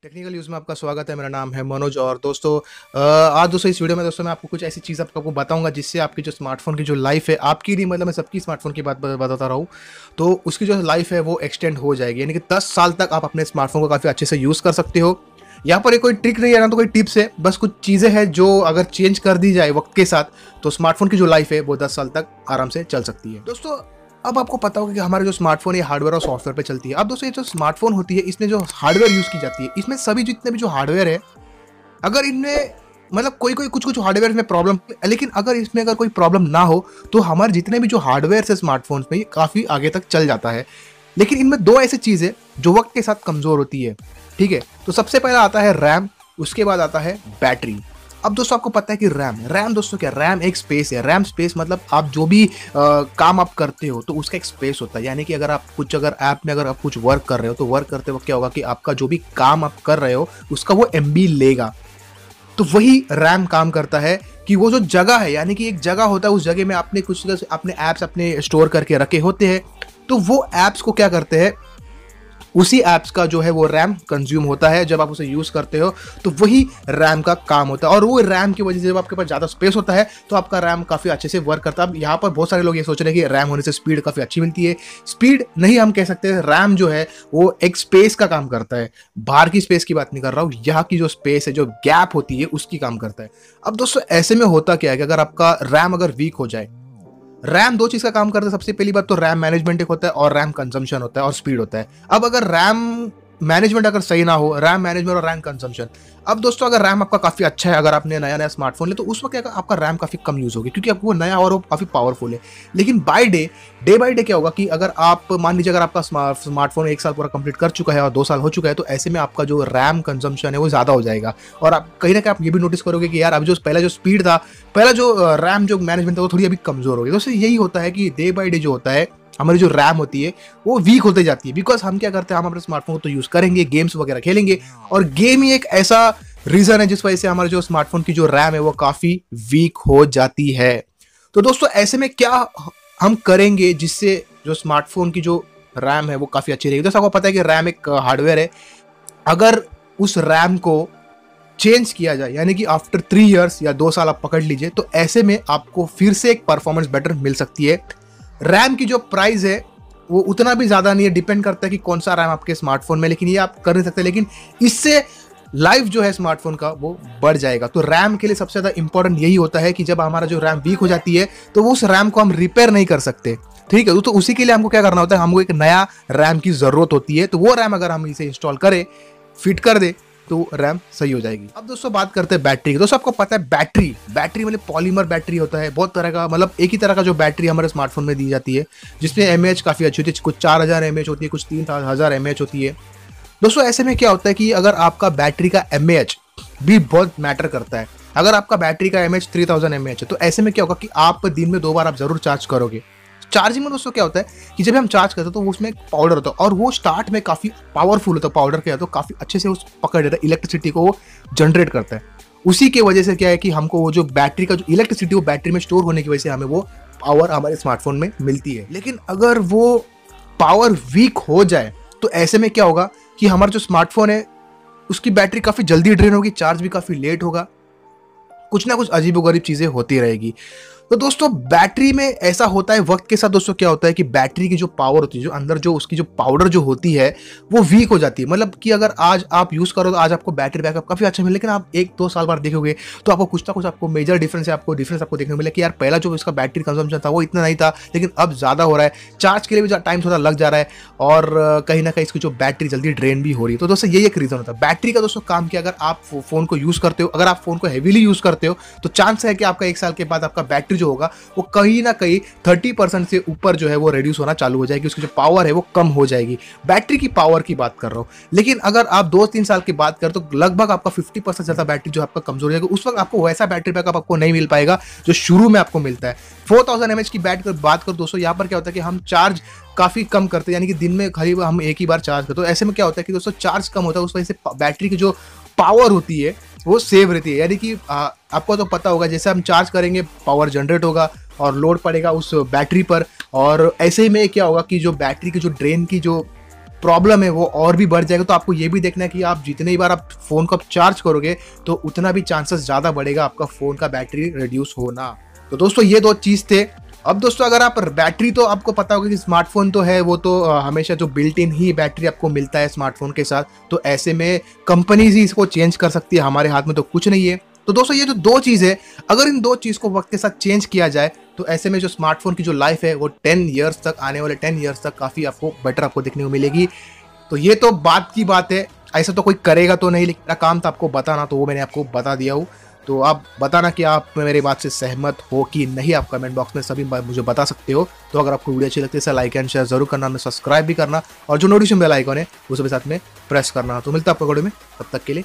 Technical news में आपका स्वागत है। मेरा नाम है मनोज और दोस्तों आज दोस्तों इस वीडियो में मैं आपको कुछ ऐसी चीज़ आपको बताऊंगा जिससे आपकी जो स्मार्टफोन की जो लाइफ है, आपकी नहीं मतलब मैं सबकी स्मार्टफोन की बात बताता रहा हूँ, तो उसकी जो लाइफ है वो एक्सटेंड हो जाएगी। यानी कि 10 साल तक आप अपने स्मार्टफोन को काफ़ी अच्छे से यूज़ कर सकते हो। यहाँ पर ये कोई ट्रिक नहीं है ना तो कोई टिप्स है, बस कुछ चीज़ें हैं जो अगर चेंज कर दी जाए वक्त के साथ तो स्मार्टफोन की जो लाइफ है वो 10 साल तक आराम से चल सकती है। दोस्तों अब आपको पता होगा कि हमारे जो स्मार्टफोन ये हार्डवेयर और सॉफ्टवेयर पे चलती है। अब दोस्तों ये जो स्मार्टफोन होती है इसमें जो हार्डवेयर यूज़ की जाती है, इसमें सभी जितने भी जो हार्डवेयर है, अगर इनमें मतलब कोई कोई कुछ कुछ हार्डवेयर में प्रॉब्लम, लेकिन अगर इसमें अगर कोई प्रॉब्लम ना हो तो हमारे जितने भी जो हार्डवेयर है स्मार्टफोन्स में ये काफ़ी आगे तक चल जाता है। लेकिन इनमें दो ऐसी चीज़ें जो वक्त के साथ कमज़ोर होती है। ठीक है, तो सबसे पहला आता है रैम, उसके बाद आता है बैटरी। अब दोस्तों आपको पता है कि रैम दोस्तों क्या, रैम एक स्पेस है। रैम स्पेस मतलब आप जो भी काम आप करते हो तो उसका एक स्पेस होता है। यानी कि अगर ऐप में अगर आप कुछ वर्क कर रहे हो तो वर्क करते वक्त क्या होगा कि आपका जो भी काम आप कर रहे हो उसका वो एमबी लेगा। तो वही रैम काम करता है कि वो जो जगह है, यानी कि एक जगह होता है, उस जगह में आपने कुछ अपने ऐप्स अपने स्टोर करके रखे होते हैं, तो वो ऐप्स को क्या करते हैं, उसी ऐप्स का जो है वो रैम कंज्यूम होता है। जब आप उसे यूज़ करते हो तो वही रैम का काम होता है, और वो रैम की वजह से जब आपके पास ज़्यादा स्पेस होता है तो आपका रैम काफ़ी अच्छे से वर्क करता है। अब यहाँ पर बहुत सारे लोग ये सोच रहे हैं कि रैम होने से स्पीड काफ़ी अच्छी मिलती है। स्पीड नहीं हम कह सकते, रैम जो है वो एक स्पेस का काम करता है। बाहर की स्पेस की बात नहीं कर रहा हूँ, यहाँ की जो स्पेस है, जो गैप होती है, उसकी काम करता है। अब दोस्तों ऐसे में होता क्या है कि अगर आपका रैम अगर वीक हो जाए, रैम दो चीज का काम करता है। सबसे पहली बात तो रैम मैनेजमेंट एक होता है और रैम कंजम्पशन होता है और स्पीड होता है। अब अगर रैम मैनेजमेंट अगर सही ना हो, रैम मैनेजमेंट और रैम कंजम्पशन, अब दोस्तों अगर रैम आपका काफी अच्छा है, अगर आपने नया नया स्मार्टफोन ले तो उस वक्त आपका रैम काफी कम यूज होगी क्योंकि आपको वो नया और वो काफी पावरफुल है। लेकिन डे बाय डे क्या होगा कि अगर आप मान लीजिए अगर आपका स्मार्टफोन 1 साल पूरा कंप्लीट कर चुका है और 2 साल हो चुका है, तो ऐसे में आपका जो रैम कंजम्पशन है वो ज्यादा हो जाएगा। और आप कहीं ना कहीं आप ये भी नोटिस करोगे कि यार अब जो पहला जो स्पीड था, पहला जो रैम जो मैनेजमेंट था वो थोड़ी अभी कमजोर हो गई। तो यही होता है कि डे बाय डे जो होता है हमारी जो रैम होती है वो वीक होते जाती है। बिकॉज हम क्या करते हैं, हम अपने स्मार्टफोन को तो यूज करेंगे, गेम्स वगैरह खेलेंगे, और गेम ही एक ऐसा रीजन है जिस वजह से हमारे जो स्मार्टफोन की जो रैम है वो काफी वीक हो जाती है। तो दोस्तों ऐसे में क्या हम करेंगे जिससे जो स्मार्टफोन की जो रैम है वो काफी अच्छी रहेगी। दोस्तों आपको पता है कि रैम एक हार्डवेयर है। अगर उस रैम को चेंज किया जाए, यानी कि आफ्टर 3 इयर्स या 2 साल आप पकड़ लीजिए, तो ऐसे में आपको फिर से एक परफॉर्मेंस बेटर मिल सकती है। रैम की जो प्राइस है वो उतना भी ज़्यादा नहीं है, डिपेंड करता है कि कौन सा रैम आपके स्मार्टफोन में, लेकिन ये आप कर नहीं सकते। लेकिन इससे लाइफ जो है स्मार्टफोन का वो बढ़ जाएगा। तो रैम के लिए सबसे ज़्यादा इंपॉर्टेंट यही होता है कि जब हमारा जो रैम वीक हो जाती है तो वो उस रैम को हम रिपेयर नहीं कर सकते। ठीक है, तो उसी के लिए हमको क्या करना होता है, हमको एक नया रैम की ज़रूरत होती है। तो वो रैम अगर हम इसे इंस्टॉल करें, फिट कर दे, तो रैम सही हो जाएगी। अब दोस्तों बात करते हैं बैटरी की। दोस्तों आपको पता है बैटरी मतलब पॉलीमर बैटरी होता है, बहुत तरह का, मतलब एक ही तरह का जो बैटरी हमारे स्मार्टफोन में दी जाती है, जिसमें एमएएच काफ़ी अच्छी होती है। कुछ 4000 एमएएच होती है, कुछ 3000 एमएएच होती है। दोस्तों ऐसे में क्या होता है कि अगर आपका बैटरी का एमएएच भी बहुत मैटर करता है। अगर आपका बैटरी का एमएएच 3000 एमएएच है तो ऐसे में क्या होगा कि आप दिन में 2 बार आप जरूर चार्ज करोगे। चार्जिंग में दोस्तों क्या होता है कि जब हम चार्ज करते हैं तो उसमें एक पाउडर होता है और वो स्टार्ट में काफ़ी पावरफुल होता है। पाउडर क्या होता है, काफ़ी अच्छे से उस पकड़ लेता है, इलेक्ट्रिसिटी को वो जनरेट करता है। उसी के वजह से क्या है कि हमको वो जो बैटरी का जो इलेक्ट्रिसिटी वो बैटरी में स्टोर होने की वजह से हमें वो पावर हमारे स्मार्टफोन में मिलती है। लेकिन अगर वो पावर वीक हो जाए तो ऐसे में क्या होगा कि हमारा जो स्मार्टफोन है उसकी बैटरी काफ़ी जल्दी ड्रेन होगी, चार्ज भी काफ़ी लेट होगा, कुछ ना कुछ अजीबोगरीब चीज़ें होती रहेगी। तो दोस्तों बैटरी में ऐसा होता है वक्त के साथ। दोस्तों क्या होता है कि बैटरी की जो पावर होती है, जो अंदर जो उसकी जो पाउडर जो होती है वो वीक हो जाती है। मतलब कि अगर आज आप यूज़ करो तो आज आपको बैटरी बैकअप काफ़ी अच्छा मिले, लेकिन आप 1-2 साल बाद देखोगे तो आपको कुछ ना कुछ आपको मेजर डिफरेंस आपको देखने को मिले कि यार पहला जो इसका बैटरी कंजम्पशन था वो इतना नहीं था, लेकिन अब ज़्यादा हो रहा है, चार्ज के लिए भी टाइम थोड़ा लग जा रहा है, और कहीं ना कहीं इसकी जो बैटरी जल्दी ड्रेन भी हो रही है। तो दोस्तों यही एक रीज़न होता है बैटरी का। दोस्तों काम किया, अगर आप फ़ोन को यूज़ करते हो, अगर आप फ़ोन को हैवीली यूज़ करते हो तो चांस है कि आपका 1 साल के बाद आपका बैटरी जो होगा वो कहीं ना कहीं 30% से ऊपर जो है वो रिड्यूस होना चालू हो जाएगी, उसकी जो पावर है वो कम हो जाएगी। बैटरी की पावर की बात कर रहा हूँ। लेकिन अगर आप 2-3 साल की बात करें तो लगभग आपका 50% ज़्यादा बैटरी जो आपका कमजोर हो जाएगा। उस वक्त आपको वैसा बैटरी बैकअप आपको नहीं मिल पाएगा जो शुरू में आपको मिलता है। 4000 mAh की बात करो दोस्तों, यहाँ पर क्या होता है कि हम चार्ज काफ़ी कम करते हैं, यानी कि दिन में खाली हम एक ही बार चार्ज करते हैं। तो ऐसे में क्या होता है कि दोस्तों चार्ज कम होता है, उस वजह से बैटरी की जो पावर होती है वो सेव रहती है। यानी कि आपको तो पता होगा जैसे हम चार्ज करेंगे पावर जनरेट होगा और लोड पड़ेगा उस बैटरी पर, और ऐसे में क्या होगा कि जो बैटरी की जो ड्रेन की जो प्रॉब्लम है वो और भी बढ़ जाएगा। तो आपको ये भी देखना है कि आप जितनी ही बार आप फ़ोन को चार्ज करोगे तो उतना भी चांसेस ज़्यादा बढ़ेगा आपका फ़ोन का बैटरी रिड्यूस होना। तो दोस्तों ये 2 चीज़ थे। अब दोस्तों अगर आप बैटरी, तो आपको पता होगा कि स्मार्टफोन तो है वो तो हमेशा जो बिल्ट इन ही बैटरी आपको मिलता है स्मार्टफोन के साथ, तो ऐसे में कंपनीज ही इसको चेंज कर सकती है, हमारे हाथ में तो कुछ नहीं है। तो दोस्तों ये जो 2 चीज़ है, अगर इन 2 चीज़ को वक्त के साथ चेंज किया जाए तो ऐसे में जो स्मार्टफोन की जो लाइफ है वो 10 ईयर्स तक, आने वाले 10 ईयर्स तक काफ़ी आपको बेटर आपको देखने को मिलेगी। तो ये तो बात की बात है, ऐसा तो कोई करेगा तो नहीं, लेकिन मेरा काम था आपको बताना, तो वो मैंने आपको बता दिया हूँ। तो आप बताना कि आप मेरी बात से सहमत हो कि नहीं, आप कमेंट बॉक्स में सभी मुझे बता सकते हो। तो अगर आपको वीडियो अच्छी लगती है इसे लाइक एंड शेयर जरूर करना, सब्सक्राइब भी करना, और जो नोटिफिकेशन बेल आइकन है उसे भी साथ में प्रेस करना। तो मिलता है आपको वीडियो में, तब तक के लिए